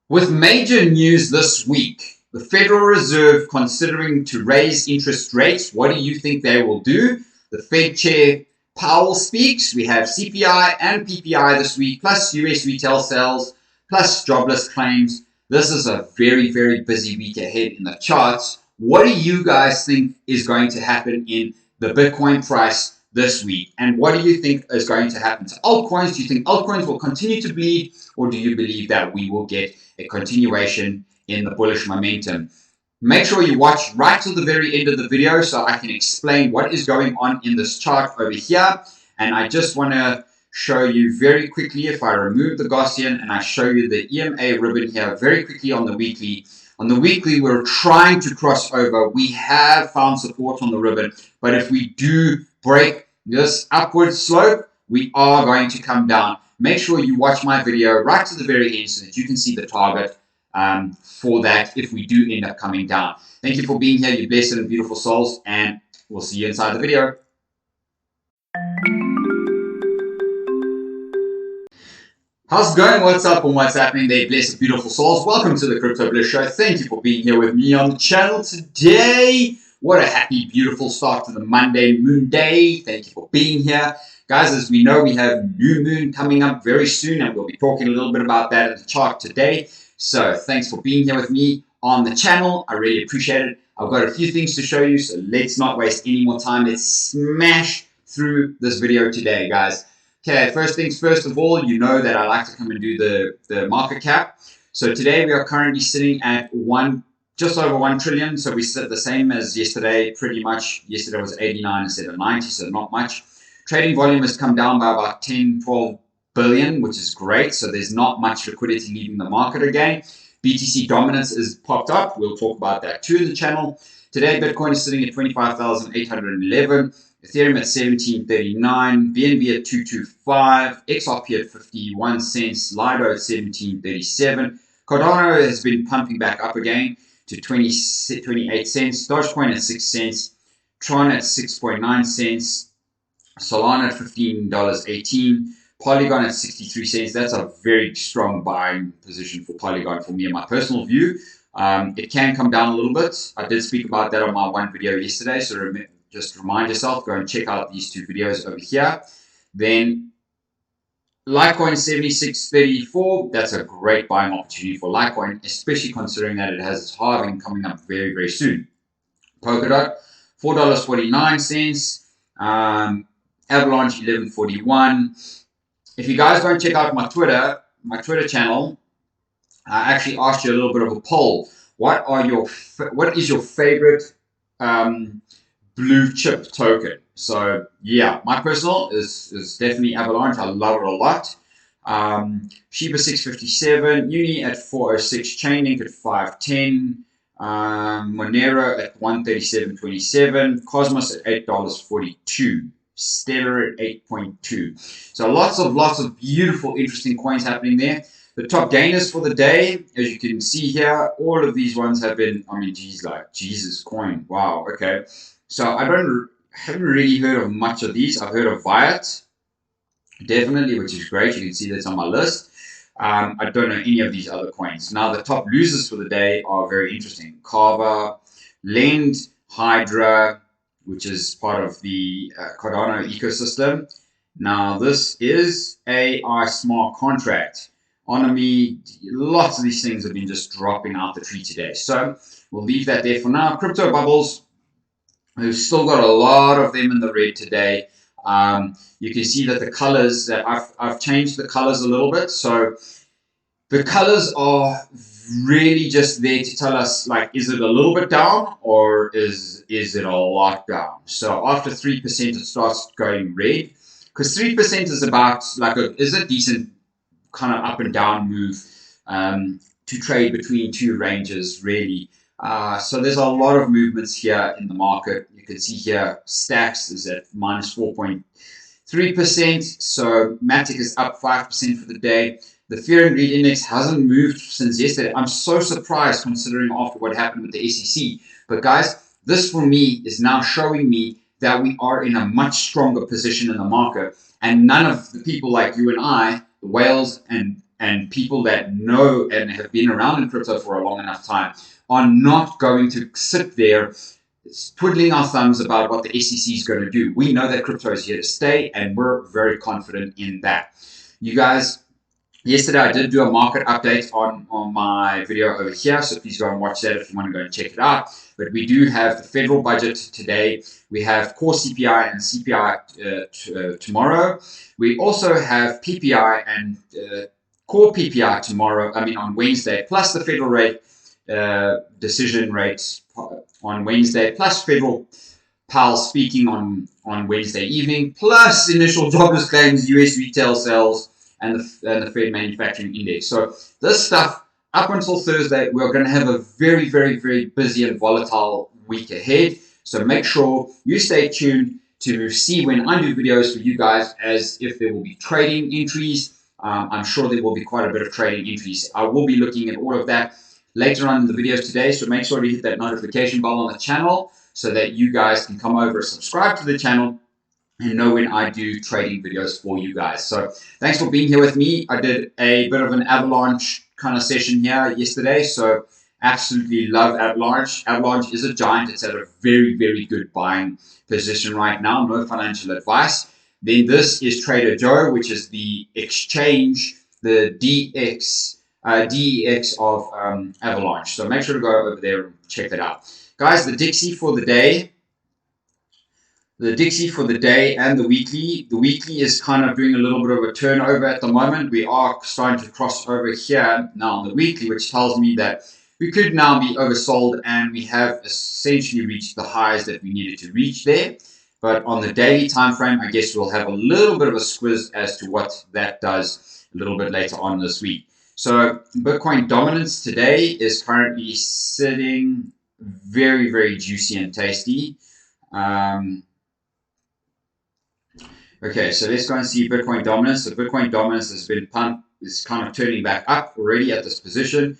With major news this week, the Federal Reserve considering to raise interest rates. What do you think they will do? The Fed Chair Powell speaks. We have CPI and PPI this week, plus US retail sales, plus jobless claims. This is a very, very busy week ahead in the charts. What do you guys think is going to happen in the Bitcoin price this week? And what do you think is going to happen to altcoins? Do you think altcoins will continue to bleed, or do you believe that we will get a continuation in the bullish momentum? Make sure you watch right to the very end of the video so I can explain what is going on in this chart over here. And I just want to show you very quickly, if I remove the Gaussian and I show you the EMA ribbon here very quickly on the weekly. On the weekly, we're trying to cross over. We have found support on the ribbon, but if we do break this upward slope, we are going to come down. Make sure you watch my video right to the very end so that you can see the target for that if we do end up coming down. Thank you for being here, you blessed and beautiful souls, and we'll see you inside the video. How's it going? What's up and what's happening there, blessed beautiful souls? Welcome to the Crypto Bliss Show. Thank you for being here with me on the channel today. What a happy, beautiful start to the Monday Moon Day. Thank you for being here. Guys, as we know, we have new moon coming up very soon, and we'll be talking a little bit about that in the chart today. So thanks for being here with me on the channel. I really appreciate it. I've got a few things to show you, so let's not waste any more time. Let's smash through this video today, guys. Okay, first things first of all, you know that I like to come and do the market cap. So today we are currently sitting at just over 1 trillion. So we sit the same as yesterday, pretty much. Yesterday was 89 instead of 90, so not much. Trading volume has come down by about 10, 12 billion, which is great. So there's not much liquidity leaving the market again. BTC dominance is popped up. We'll talk about that too in the channel. Today, Bitcoin is sitting at 25,811. Ethereum at 1739, BNB at 225, XRP at 51 cents, Lido at 1737. Cardano has been pumping back up again to 28 cents, Dogecoin at 6 cents, Tron at 6.9 cents, Solana at $15.18, Polygon at 63 cents. That's a very strong buying position for Polygon for me in my personal view. It can come down a little bit. I did speak about that on my one video yesterday, so just remind yourself, go and check out these two videos over here. Then Litecoin 76.34, that's a great buying opportunity for Litecoin, especially considering that it has its halving coming up very, very soon. Polkadot, $4.49. Avalanche, $11.41. If you guys go and check out my Twitter channel, I actually asked you a little bit of a poll. What is your favorite blue chip token? So yeah, my personal is definitely Avalanche. I love it a lot. Shiba 657, Uni at 406, Chainlink at 510, Monero at 137.27, Cosmos at $8.42, Stellar at 8.2. So lots of beautiful, interesting coins happening there. The top gainers for the day, as you can see here, all of these ones have been, I mean, geez, like Jesus coin. Wow, okay. So I haven't really heard of much of these. I've heard of FIAT, definitely, which is great. You can see that's on my list. I don't know any of these other coins. Now, the top losers for the day are very interesting. Carver, Lend, Hydra, which is part of the Cardano ecosystem. Now, this is AI smart contract. Onomy, lots of these things have been just dropping out the tree today. So we'll leave that there for now. Crypto bubbles, we've still got a lot of them in the red today. You can see that the colors, that I've changed the colors a little bit. So the colors are really just there to tell us, like, is it a little bit down or is it a lot down? So after 3%, it starts going red, because 3% is about is a decent kind of up and down move to trade between two ranges, really. So there's a lot of movements here in the market. You can see here Stacks is at minus 4.3%. So Matic is up 5% for the day. The Fear and Greed Index hasn't moved since yesterday. I'm so surprised considering after what happened with the SEC. But guys, this for me is now showing me that we are in a much stronger position in the market. And none of the people like you and I, the whales and and people that know and have been around in crypto for a long enough time are not going to sit there twiddling our thumbs about what the SEC is going to do. We know that crypto is here to stay, and we're very confident in that. You guys, yesterday I did do a market update on my video over here, so please go and watch that if you want to go and check it out. But we do have the federal budget today. We have core CPI and CPI tomorrow. We also have PPI and core PPI tomorrow, on Wednesday, plus the federal rate decision rates on Wednesday, plus federal Powell speaking on Wednesday evening, plus initial jobless claims, US retail sales, and the Fed manufacturing index. So this stuff, up until Thursday, we're going to have a very, very, very busy and volatile week ahead. So make sure you stay tuned to see when I do videos for you guys, as if there will be trading entries. I'm sure there will be quite a bit of trading entries. I will be looking at all of that later on in the videos today. So make sure to hit that notification bell on the channel so that you guys can come over, subscribe to the channel, and know when I do trading videos for you guys. So thanks for being here with me. I did a bit of an Avalanche kind of session here yesterday, so absolutely love Avalanche. Avalanche is a giant. It's at a very, very good buying position right now. No financial advice. Then this is Trader Joe, which is the exchange, the DEX of Avalanche. So make sure to go over there and check that out. Guys, the Dixie for the day. The Dixie for the day and the weekly. The weekly is kind of doing a little bit of a turnover at the moment. We are starting to cross over here now on the weekly, which tells me that we could now be oversold, and we have essentially reached the highs that we needed to reach there. But on the daily time frame, I guess we'll have a little bit of a squiz as to what that does a little bit later on this week. So Bitcoin dominance today is currently sitting very, very juicy and tasty. Okay, so let's go and see Bitcoin dominance. So Bitcoin dominance has been pumped, is kind of turning back up already at this position.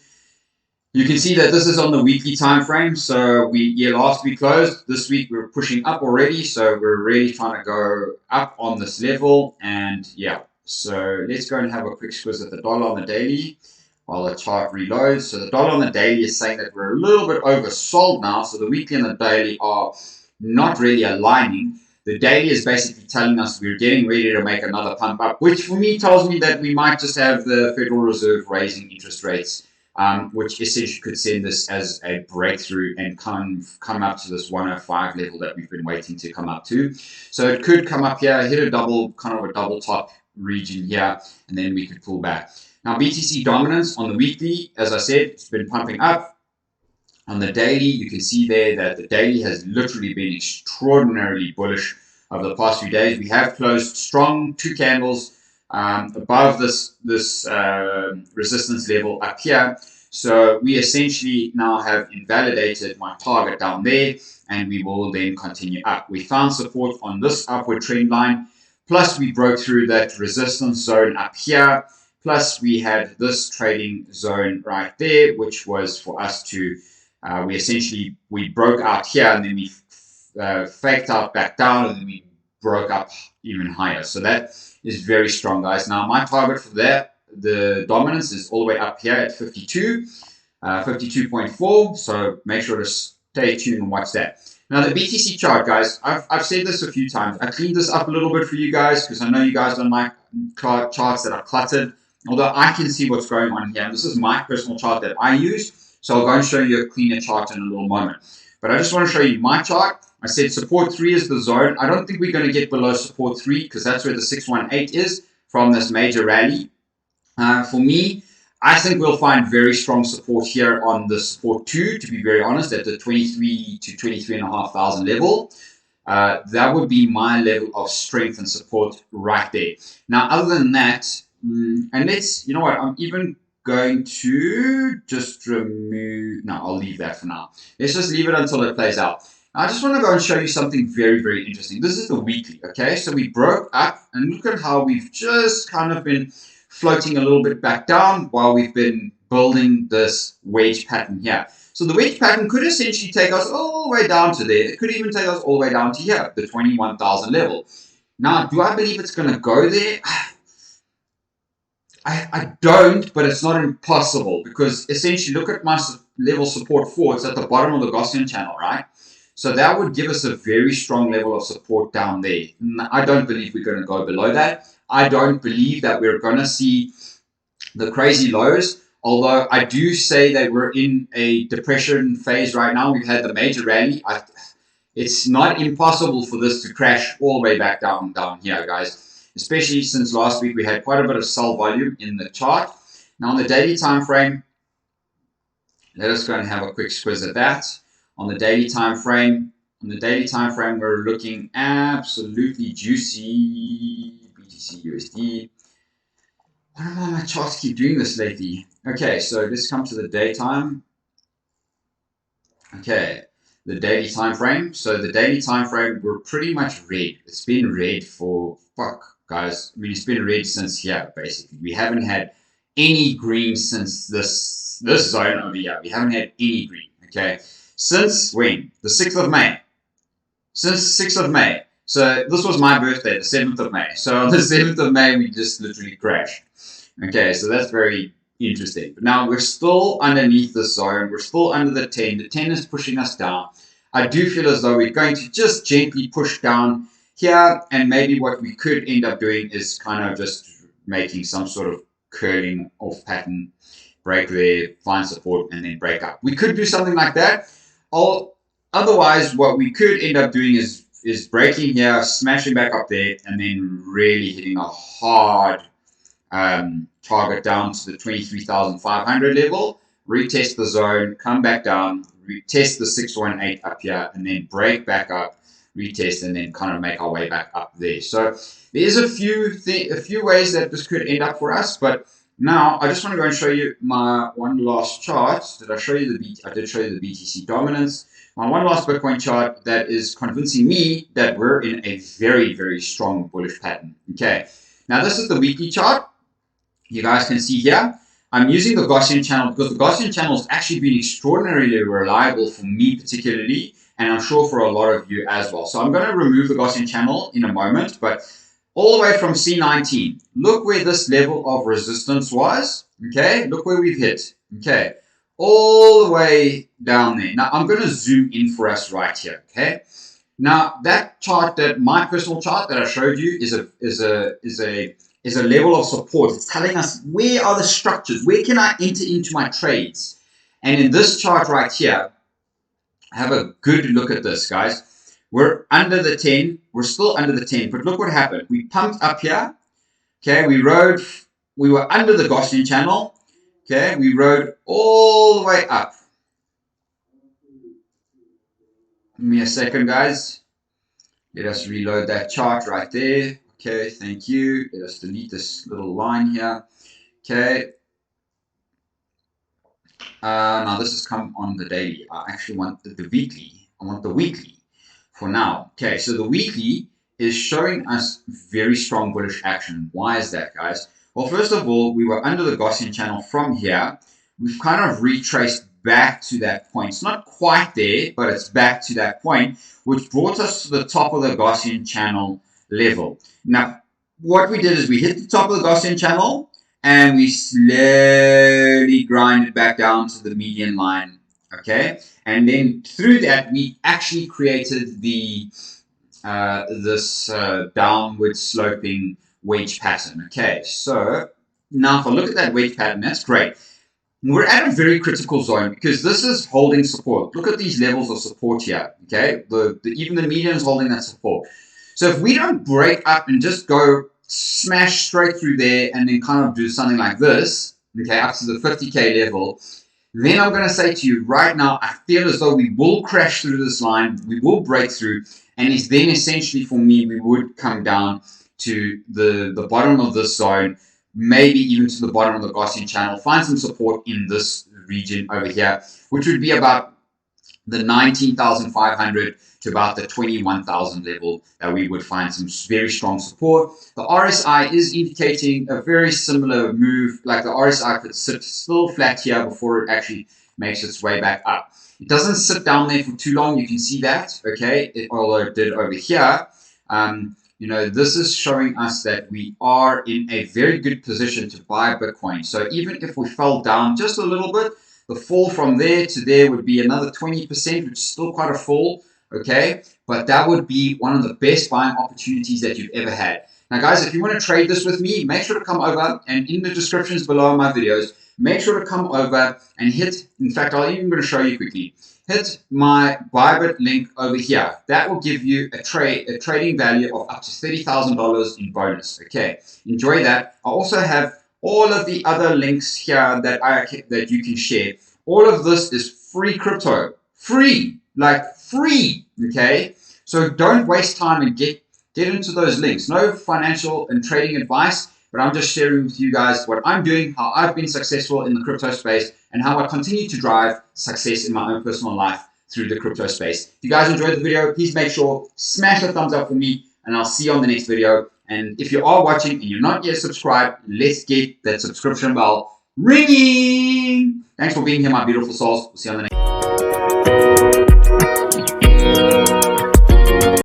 You can see that this is on the weekly time frame. So last week closed. This week we're pushing up already. So we're really trying to go up on this level. And yeah, so let's go and have a quick squiz at the dollar on the daily while the chart reloads. So the dollar on the daily is saying that we're a little bit oversold now. So the weekly and the daily are not really aligning. The daily is basically telling us we're getting ready to make another pump up, which for me tells me that we might just have the Federal Reserve raising interest rates, which essentially could send this as a breakthrough and come up to this 105 level that we've been waiting to come up to. So it could come up here, hit a double top region here, and then we could pull back. Now BTC dominance on the weekly, as I said, it's been pumping up. On the daily, you can see there that the daily has literally been extraordinarily bullish over the past few days. We have closed strong, 2 candles above this resistance level up here. So we essentially now have invalidated my target down there, and we will then continue up. We found support on this upward trend line, plus we broke through that resistance zone up here, plus we had this trading zone right there, which was for us to we broke out here, and then we faked out back down, and then we broke up even higher. So that is very strong, guys. Now my target for that, the dominance, is all the way up here at 52.4. So make sure to stay tuned and watch that. Now the BTC chart, guys, I've said this a few times. I cleaned this up a little bit for you guys because I know you guys don't like charts that are cluttered. Although I can see what's going on here. And this is my personal chart that I use. So I'll go and show you a cleaner chart in a little moment. But I just want to show you my chart. I said support 3 is the zone. I don't think we're going to get below support 3 because that's where the 618 is from this major rally. For me, I think we'll find very strong support here on the support 2, to be very honest, at the 23 to 23,500 level. That would be my level of strength and support right there. Now, other than that, and let's, you know what, I'm even going to just remove, no, I'll leave that for now. Let's just leave it until it plays out. Now, I just want to go and show you something very, very interesting. This is the weekly, okay? So we broke up, and look at how we've just kind of been floating a little bit back down while we've been building this wedge pattern here. So the wedge pattern could essentially take us all the way down to there. It could even take us all the way down to here, the 21,000 level. Now, do I believe it's going to go there? I don't, but it's not impossible, because essentially look at my level support 4. It's at the bottom of the Gaussian channel, right? So that would give us a very strong level of support down there. I don't believe we're going to go below that. I don't believe that we're going to see the crazy lows, although I do say that we're in a depression phase right now. We've had the major rally. It's not impossible for this to crash all the way back down here, guys. Especially since last week we had quite a bit of sell volume in the chart. Now on the daily time frame, let us go and have a quick squiz at that. On the daily time frame, we're looking absolutely juicy. BTC USD. Why do my charts keep doing this lately? Okay, so let's come to the daytime. Okay, the daily time frame. So the daily time frame, we're pretty much red. It's been red for guys. I mean, it's been red since here, basically. We haven't had any green since this zone over here. We haven't had any green. Okay, since when? The 6th of May. Since 6th of May. So this was my birthday, the 7th of May. So on the 7th of May, we just literally crashed. Okay, so that's very interesting. But now we're still underneath the zone. We're still under the 10. The 10 is pushing us down. I do feel as though we're going to just gently push down here. And maybe what we could end up doing is kind of just making some sort of curling off pattern, break there, find support, and then break up. We could do something like that. Otherwise, what we could end up doing is breaking here, smashing back up there, and then really hitting a hard target down to the 23,500 level, retest the zone, come back down, retest the 618 up here, and then break back up, retest, and then kind of make our way back up there. So there's a few ways that this could end up for us, but now I just want to go and show you my one last chart. Did I show you I did show you the BTC dominance. My one last Bitcoin chart that is convincing me that we're in a very, very strong bullish pattern. Okay, now this is the weekly chart. You guys can see here, I'm using the Gaussian channel because the Gaussian channel has actually been extraordinarily reliable for me particularly, and I'm sure for a lot of you as well. So I'm going to remove the Gaussian channel in a moment, but all the way from C19, look where this level of resistance was. Okay, look where we've hit. Okay, all the way down there. Now I'm going to zoom in for us right here. Okay, now that chart, my personal chart that I showed you, is a level of support. It's telling us where are the structures, where can I enter into my trades. And in this chart right here, have a good look at this, guys. We're under the 10. We're still under the 10, but look what happened. We pumped up here. Okay, we were under the Gaussian channel. Okay, we rode all the way up. Give me a second, guys. Let us reload that chart right there. Okay, thank you. Let us delete this little line here. Okay. Now this has come on the daily. I actually want the weekly. I want the weekly for now. Okay, so the weekly is showing us very strong bullish action. Why is that, guys? Well, first of all, we were under the Gaussian channel from here. We've kind of retraced back to that point. It's not quite there, but it's back to that point, which brought us to the top of the Gaussian channel level. Now, what we did is we hit the top of the Gaussian channel and we slowly grinded back down to the median line. Okay, and then through that we actually created the this downward sloping wedge pattern. Okay, so now if I look at that wedge pattern, that's great. We're at a very critical zone because this is holding support. Look at these levels of support here. Okay, even the median is holding that support. So if we don't break up and just go smash straight through there and then kind of do something like this, okay, up to the 50K level, then I'm going to say to you right now, I feel as though we will crash through this line, we will break through, and it's then essentially for me, we would come down to the bottom of this zone, maybe even to the bottom of the Gaussian channel, find some support in this region over here, which would be about the 19,500 to about the 21,000 level that we would find some very strong support. The RSI is indicating a very similar move, like the RSI could sit still flat here before it actually makes its way back up. It doesn't sit down there for too long, you can see that, okay, although it did over here. you know, this is showing us that we are in a very good position to buy Bitcoin. So even if we fell down just a little bit, the fall from there to there would be another 20%, which is still quite a fall, okay? But that would be one of the best buying opportunities that you've ever had. Now, guys, if you want to trade this with me, make sure to come over, and in the descriptions below my videos, make sure to come over and hit, in fact, I'm even going to show you quickly. Hit my Bybit link over here. That will give you a trading value of up to $30,000 in bonus. Okay, enjoy that. I also have all of the other links here that you can share. All of this is free crypto, free, like free. Okay, so don't waste time and get into those links. No financial and trading advice, but I'm just sharing with you guys what I'm doing, how I've been successful in the crypto space, and how I continue to drive success in my own personal life through the crypto space. If you guys enjoyed the video, please make sure, smash a thumbs up for me, and I'll see you on the next video. And if you are watching and you're not yet subscribed, let's get that subscription bell ringing. Thanks for being here, my beautiful souls. We'll see you on the next